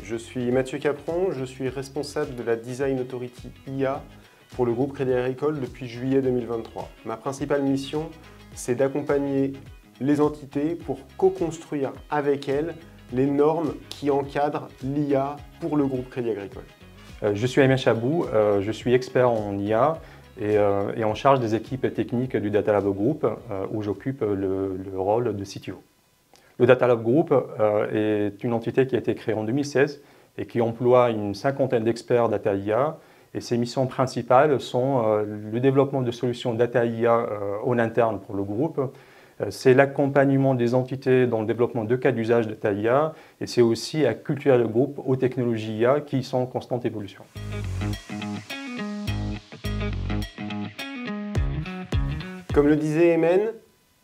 Je suis Mathieu Capron, je suis responsable de la Design Authority IA pour le groupe Crédit Agricole depuis juillet 2023. Ma principale mission, c'est d'accompagner les entités pour co-construire avec elles les normes qui encadrent l'IA pour le groupe Crédit Agricole. Je suis Ayman Chabou, je suis expert en IA et en charge des équipes techniques du Data Lab Group où j'occupe le rôle de CTO. Le Data Lab Group est une entité qui a été créée en 2016 et qui emploie une cinquantaine d'experts Data IA. Et ses missions principales sont le développement de solutions Data IA en interne pour le groupe. C'est l'accompagnement des entités dans le développement de cas d'usage Data IA. Et c'est aussi acculturer le groupe aux technologies IA qui sont en constante évolution. Comme le disait Ayman,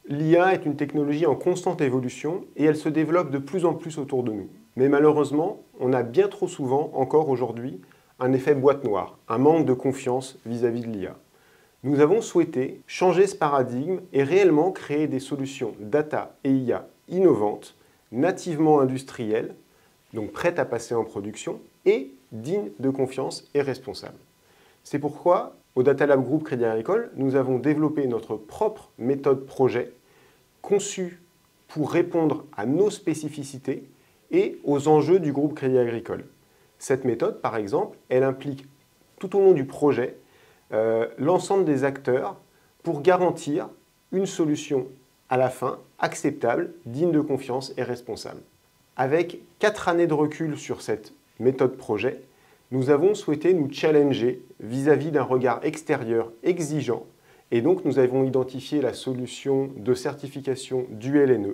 l'IA est une technologie en constante évolution et elle se développe de plus en plus autour de nous. Mais malheureusement, on a bien trop souvent, encore aujourd'hui, un effet boîte noire, un manque de confiance vis-à-vis de l'IA. Nous avons souhaité changer ce paradigme et réellement créer des solutions data et IA innovantes, nativement industrielles, donc prêtes à passer en production et dignes de confiance et responsables. C'est pourquoi, au Data Lab Group Crédit Agricole, nous avons développé notre propre méthode projet conçue pour répondre à nos spécificités et aux enjeux du groupe Crédit Agricole. Cette méthode, par exemple, elle implique tout au long du projet l'ensemble des acteurs pour garantir une solution à la fin acceptable, digne de confiance et responsable. Avec 4 années de recul sur cette méthode projet, nous avons souhaité nous challenger vis-à-vis d'un regard extérieur exigeant et donc nous avons identifié la solution de certification du LNE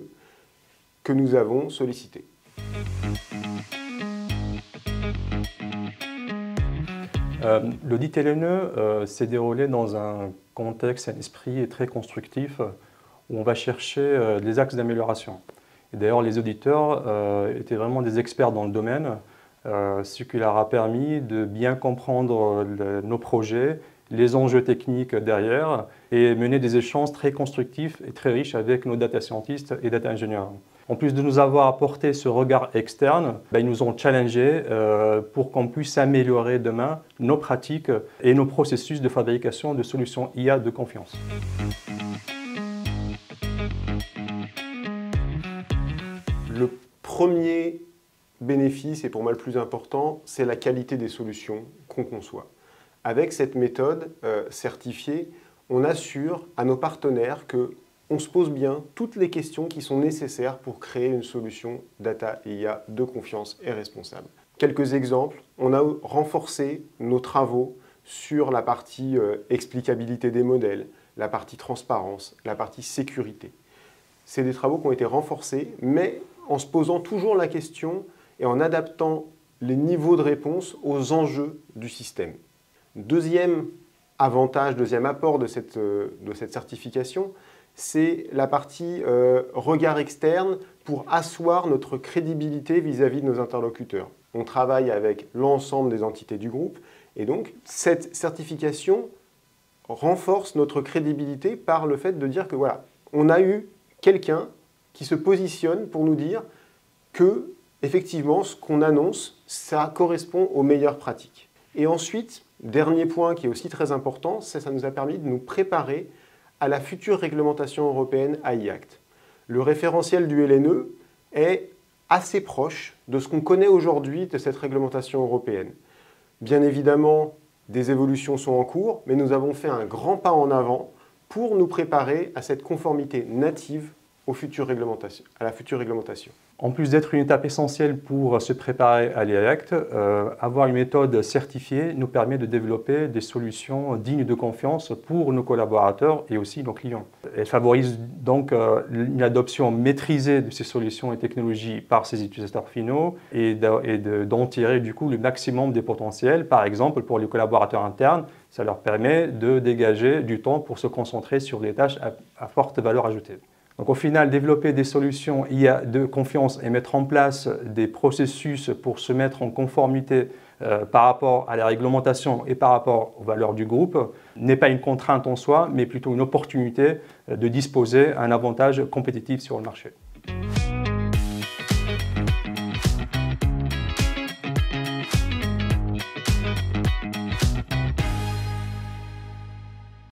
que nous avons sollicitée. L'audit LNE s'est déroulé dans un contexte, un esprit très constructif où on va chercher des axes d'amélioration. D'ailleurs, les auditeurs étaient vraiment des experts dans le domaine, ce qui leur a permis de bien comprendre nos projets, les enjeux techniques derrière et mener des échanges très constructifs et très riches avec nos data scientists et data ingénieurs. En plus de nous avoir apporté ce regard externe, ils nous ont challengés pour qu'on puisse améliorer demain nos pratiques et nos processus de fabrication de solutions IA de confiance. Le premier bénéfice, et pour moi le plus important, c'est la qualité des solutions qu'on conçoit. Avec cette méthode certifiée, on assure à nos partenaires qu'on se pose bien toutes les questions qui sont nécessaires pour créer une solution data et IA de confiance et responsable. Quelques exemples, on a renforcé nos travaux sur la partie explicabilité des modèles, la partie transparence, la partie sécurité. C'est des travaux qui ont été renforcés, mais en se posant toujours la question et en adaptant les niveaux de réponse aux enjeux du système. Deuxième avantage, deuxième apport de cette certification, c'est la partie regard externe pour asseoir notre crédibilité vis-à-vis de nos interlocuteurs. On travaille avec l'ensemble des entités du groupe et donc cette certification renforce notre crédibilité par le fait de dire que voilà, on a eu quelqu'un qui se positionne pour nous dire que effectivement ce qu'on annonce, ça correspond aux meilleures pratiques. Et ensuite, dernier point qui est aussi très important, ça nous a permis de nous préparer à la future réglementation européenne AI Act. Le référentiel du LNE est assez proche de ce qu'on connaît aujourd'hui de cette réglementation européenne. Bien évidemment, des évolutions sont en cours, mais nous avons fait un grand pas en avant pour nous préparer à cette conformité native à la future réglementation. En plus d'être une étape essentielle pour se préparer à l'AI Act, avoir une méthode certifiée nous permet de développer des solutions dignes de confiance pour nos collaborateurs et aussi nos clients. Elle favorise donc une adoption maîtrisée de ces solutions et technologies par ces utilisateurs finaux et d'en tirer du coup le maximum des potentiels. Par exemple, pour les collaborateurs internes, ça leur permet de dégager du temps pour se concentrer sur des tâches à forte valeur ajoutée. Donc au final, développer des solutions IA de confiance et mettre en place des processus pour se mettre en conformité par rapport à la réglementation et par rapport aux valeurs du groupe n'est pas une contrainte en soi, mais plutôt une opportunité de disposer d'un avantage compétitif sur le marché.